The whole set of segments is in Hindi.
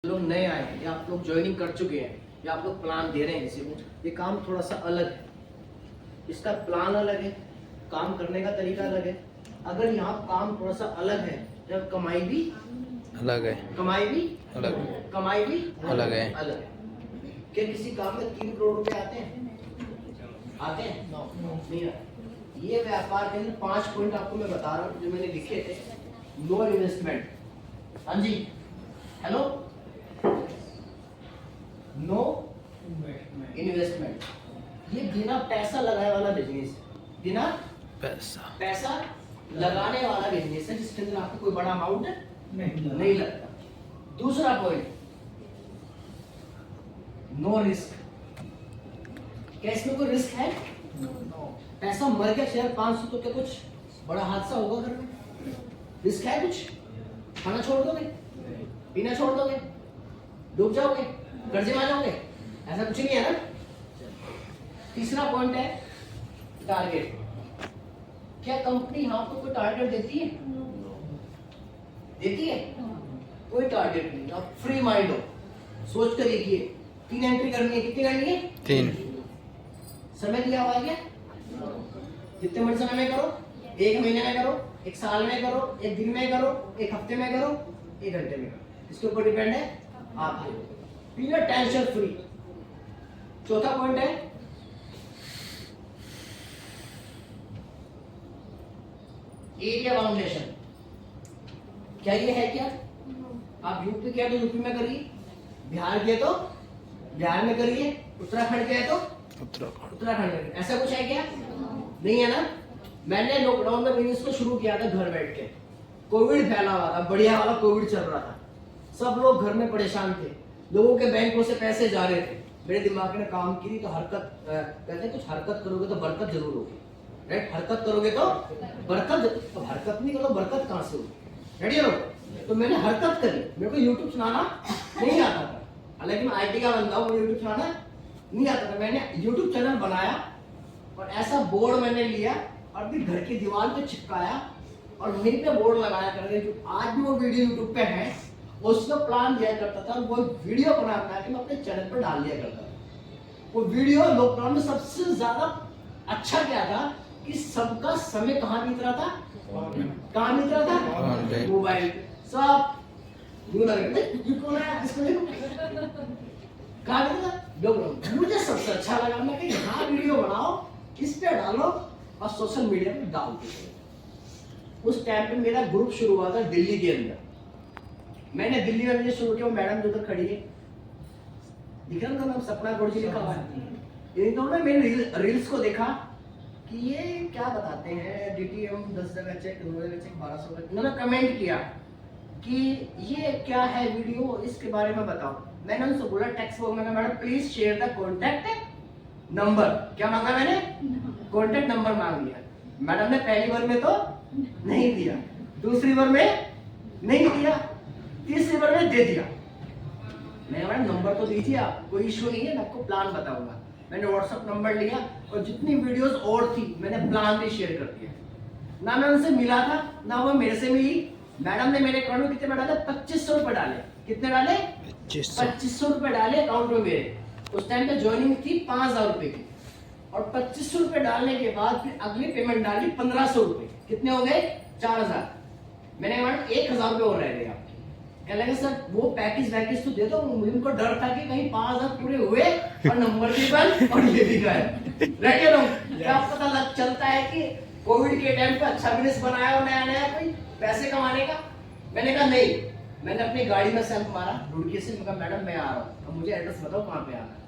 लोग नए आए हैं या आप लोग ज्वाइनिंग कर चुके हैं या आप लोग प्लान दे रहे हैं किसी को, ये काम थोड़ा सा अलग है। इसका प्लान अलग है, काम करने का तरीका अलग है। अगर यहाँ काम थोड़ा सा अलग है तो कमाई भी अलग है, कमाई भी अलग कमाई भी अलग है। अलग है। क्या किसी काम में 3 करोड़ रुपए आते हैं? आते हैं? नहीं आते। ये व्यापार के अंदर 5 पॉइंट आपको मैं बता रहा हूँ जो मैंने लिखे थे। नो इन्वेस्टमेंट, हाँ जी, हेलो, नो इन्वेस्टमेंट, ये बिना पैसा लगाए वाला बिजनेस है। बिना पैसा लगाने वाला बिजनेस है जिसके अंदर आपको कोई बड़ा अमाउंट नहीं लगता। दूसरा पॉइंट, नो रिस्क। क्या इसमें कोई रिस्क है? पैसा मर गया शेयर 500 तो क्या कुछ बड़ा हादसा होगा घर में? रिस्क है कुछ? खाना छोड़ दोगे, पीना छोड़ दोगे, डूब जाओगे, कर्जे में आ जाओगे, ऐसा कुछ नहीं है ना। तीसरा पॉइंट है टारगेट। क्या कंपनी आपको कोई टारगेट देती है? देती है? कोई टारगेट नहीं। आप फ्री माइंड हो, सोच कर देखिए 3 एंट्री करनी है, कितनी करनी है? 3। समय दिया हुआ है क्या? जितने मर्जी समय में करो, 1 महीने में करो, 1 साल में करो, 1 दिन में करो, 1 हफ्ते में करो, 1 घंटे में करो, इसके ऊपर डिपेंड है आपके, बिना टेंशन फ्री। चौथा पॉइंट है एरिया बाउंडेशन। क्या ये है? क्या आप यूपी के हैं तो यूपी में करिए, बिहार के तो बिहार में करिए, उत्तराखंड के हैं तो उत्तराखंड में। ऐसा कुछ है क्या? नहीं है ना। मैंने लॉकडाउन में बिजनेस को शुरू किया था घर बैठ के। कोविड फैला हुआ था, बढ़िया वाला कोविड चल रहा था, सब लोग घर में परेशान थे, लोगों के बैंकों से पैसे जा रहे थे। मेरे दिमाग ने काम की तो हरकत, कहते हैं कुछ हरकत करोगे तो बरकत जरूर होगी, राइट? हरकत करोगे तो बरकत, तो हरकत नहीं करो बरकत कहां से होगी? रेडी हो? तो मैंने हरकत करी। मेरे को यूट्यूब चलाना नहीं आता था, हालांकि मैं IT का बंदा हूँ, यूट्यूब चलाना नहीं आता था। मैंने यूट्यूब चैनल बनाया और ऐसा बोर्ड मैंने लिया और भी घर की दीवार पे चिपकाया और वहीं पे बोर्ड लगाया करके, जो आज भी वो वीडियो यूट्यूब पे है, उसका प्लान दिया करता था। वो वीडियो बना के मैं अपने चैनल पर डाल दिया करता था। वो वीडियो लॉकडाउन में सबसे ज्यादा अच्छा क्या था कि सबका समय कहाँ बीत रहा था? कहाँ बीत रहा था? मोबाइल। सब कहाँ बीत रहा? लॉकडाउन। मुझे सबसे अच्छा लगा, मैं कि हाँ वीडियो बनाओ, इस पे डालो और सोशल मीडिया पे डाल दो। उस टाइम पे मेरा ग्रुप शुरू हुआ था दिल्ली के अंदर। मैंने दिल्ली में मुझे शुरू किया, मैडम जो उधर खड़ी है, दिख रहा ना, सपना गौड़ जी लिखा हुआ है। इन्होंने तो मेरे रील्स को देखा कि ये क्या बताते हैं, DTM 10 जगह चेक, 2 जगह चेक, 1200 का। उन्होंने कमेंट किया कि ये क्या है वीडियो, इसके बारे में बताओ। मैंने उनसे बोला टेक्स्ट बॉक्स में, madam please share the contact number. क्या मांगा मैंने? कॉन्टैक्ट नंबर मांग लिया। मैडम ने पहली बार में तो नहीं दिया, दूसरी बार में नहीं दिया, तीसरी बार में दे दिया। मैंने मैडम नंबर तो दीजिए आप, कोई इशू नहीं है, मैं आपको प्लान बताऊंगा। मैंने व्हाट्सएप नंबर लिया और जितनी वीडियोस और थी मैंने प्लान भी शेयर कर दिया। ना मैं उनसे मिला था ना वो मेरे से मिली। मैडम ने मेरे अकाउंट में कितने डाले? 2500 रुपए डाले। कितने डाले? 2500 रुपए डाले अकाउंट में मेरे। उस टाइम पे ज्वाइनिंग थी 5000 रुपए की, और 2500 रुपए डालने के बाद फिर अगली पेमेंट डाली 1500 रुपए। कितने हो गए? 4000। मैंने मैडम 1000 रुपए और रह गए आपके। कह लगे सर वो पैकेज तो दे दो। मुझे उनको डर था कि कहीं 5000 पूरे हुए और नंबर भी बंद और ये भी गायब। रखे लोग क्या पता लग चलता है कि कोविड के टाइम पे अच्छा बिजनेस बनाया और नया नया कोई पैसे कमाने का। मैंने कहा नहीं, मैंने अपनी गाड़ी में सेल्फ मारा रुड़की से। मैं कहा मैडम मैं आ रहा हूँ, अब मुझे एड्रेस बताओ कहाँ पे आना है।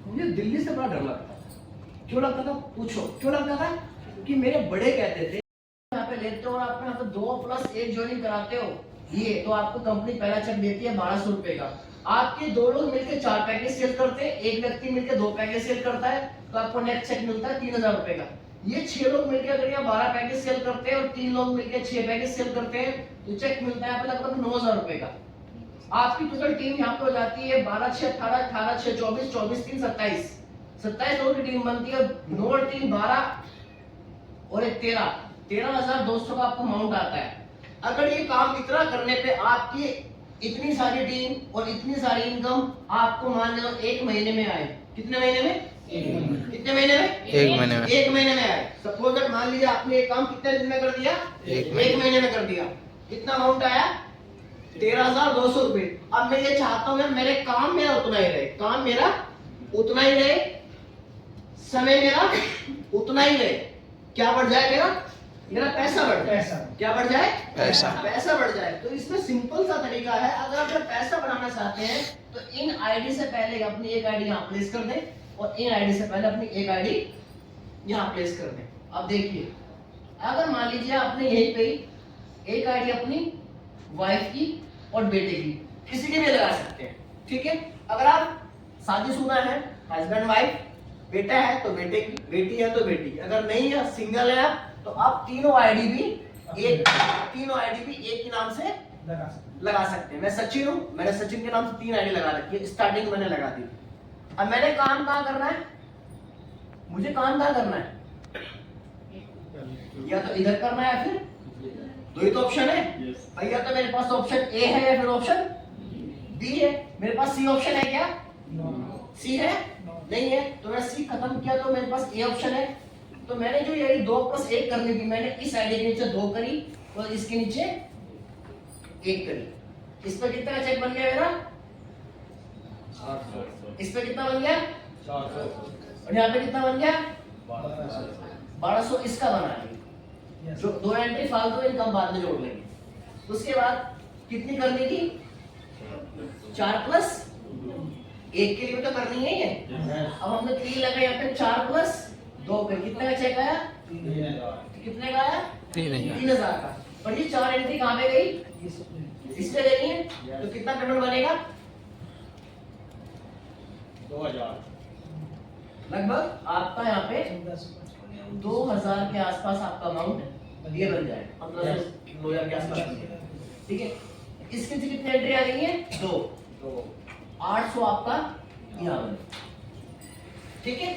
मुझे दिल्ली से बड़ा डर लगता था। क्यों लगता था? पूछो क्यों लगता था? क्योंकि मेरे बड़े कहते थे यहाँ पे लेते हो और आप यहाँ पे 2+1 ज्वाइनिंग कराते हो, ये तो आपको कंपनी पहला चेक देती है 1200 रुपए का। आपके 2 लोग मिलकर 4 पैकेज सेल करते हैं, एक व्यक्ति मिलकर 2 पैकेज सेल करता है, तो आपको नेक्स्ट चेक मिलता है 3000 रुपए का। ये 6 लोग मिलकर अगर यहाँ 12 पैकेज सेल करते हैं और 3 लोग मिलकर 6 पैकेज सेल करते हैं, तो चेक मिलता है यहाँ पे लगभग 9000 रुपए का। आपकी टोटल टीम यहाँ पे हो जाती है 12×6 18, 18×6 24, 24×3 27, 27 लोगों की टीम बनती है। 9 और 3 12 और 1 13 13200 का आपको अमाउंट आता है। अगर ये काम इतना करने पे आपकी इतनी सारी टीम और इतनी सारी इनकम आपको मान लो एक महीने में आए। कितने महीने में? कितने महीने में? एक महीने में। एक महीने में आए। सपोज दैट मान लीजिए आपने एक काम कितने दिन में कर दिया? एक महीने में कर दिया। कितना अमाउंट आया? 13,200 रुपए। अब मैं ये चाहता हूँ मेरे काम मेरा उतना ही रहे, काम मेरा उतना ही रहे, समय मेरा उतना ही रहे। क्या बढ़ जाए मेरा पैसा बढ़ जाए। क्या बढ़ जाए? पैसा बढ़ जाए। तो इसमें सिंपल सा तरीका है, अगर आप पैसा बढ़ाना चाहते हैं तो इन आईडी से पहले अपनी एक आईडी यहाँ प्लेस कर दें और इन आईडी से पहले अपनी एक आईडी यहाँ प्लेस कर दें। अब देखिए, अगर मान लीजिए आपने यहीं पे एक आईडी अपनी वाइफ की और बेटे की, किसी की भी लगा सकते हैं, ठीक है। अगर आप शादीशुदा है, हस्बैंड वाइफ, बेटा है तो बेटे की, बेटी है तो बेटी, अगर नहीं है सिंगल है आप, तो आप तीनों आईडी भी एक ही नाम से लगा सकते हैं। मैं सचिन हूं, मैंने सचिन के नाम से 3 आईडी लगा रखी है, स्टार्टिंग मैंने लगा दी। अब मैंने काम कहां करना है? मुझे काम कहां करना है? या तो इधर करना है या फिर दो ही तो ऑप्शन है भैया। तो मेरे पास ऑप्शन ए है या फिर ऑप्शन बी है। मेरे पास सी ऑप्शन है क्या? सी है? नहीं है। तो मैं सी खत्म किया तो मेरे पास ए ऑप्शन है। तो मैंने जो ये 2 + 1 करनी थी, मैंने इस आईडी के नीचे 2 करी और इसके नीचे 1 करी। इस पर कितना चेक बन गया मेरा? 800। इस पे कितना बन गया? 400। और यहाँ पे कितना बन गया? 1200 इसका बना लिया। जो 2 एंट्री फालतू इनकम बाद में जोड़ लेंगे। उसके बाद कितनी करनी थी? 4 + 1 के लिए तो करनी है ये। अब हमने 3 लगा, यहाँ पे 4 + 2 कर कितने का चेक आया? 3000। कितने का आया? 3000 का। और ये 4 एंट्री कहाँ पे गई? इस पे गई है। तो कितना पेमेंट बनेगा? 2000 लगभग आपका यहाँ पे 2000 के आसपास आपका अमाउंट ये बन जाए। 2000 के आसपास, ठीक है। इसके नीचे कितनी एंट्री आ गई है? 2। 800 आपका यहाँ बने, ठीक है।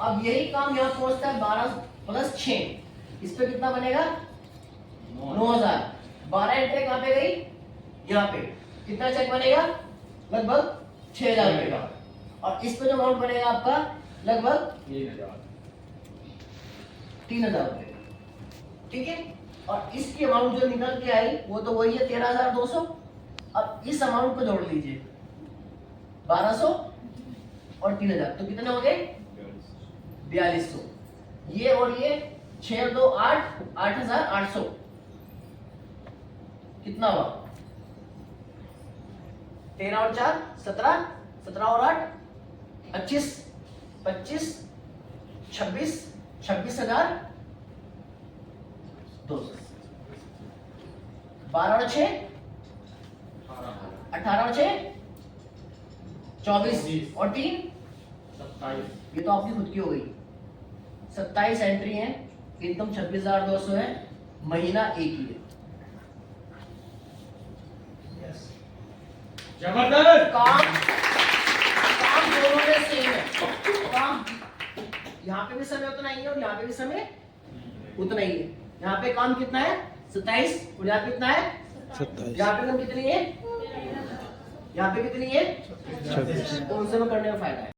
अब यही काम यहाँ पहुंचता है 12 + 6। इस पे कितना बनेगा? 9000। 12 एंट्री कहाँ पे गई? यहाँ पे। कितना चेक बनेगा? लगभग 6000 रुपए का। और इस पे जो अमाउंट बनेगा आपका लगभग 3000 रुपए का, ठीक है। और इसकी अमाउंट जो निकल के आई वो तो वही है 13,200। अब इस अमाउंट को जोड़ लीजिए, 1200 और 3000, तो कितने हो गए? 4200। ये और ये 6 और 2 8, 8800। कितना हुआ? 13 और 4 17, 17 और 8 25, 25 26, 26,200। 12 और 6 18 और 6 24 और 3 27। ये तो आपकी खुद की हो गई। 27 एंट्री है, इनकम 26,200 है, महीना एक ही है। जबरदस्त काम दोनों में सेम है। काम यहाँ पे भी समय उतना ही है और यहाँ पे भी समय उतना ही है। यहाँ पे काम कितना है? 27। और यहाँ पे कितना है? 27। यहाँ पे कितनी है? यहाँ पे कितनी है? 26। कौन से में करने में फायदा है?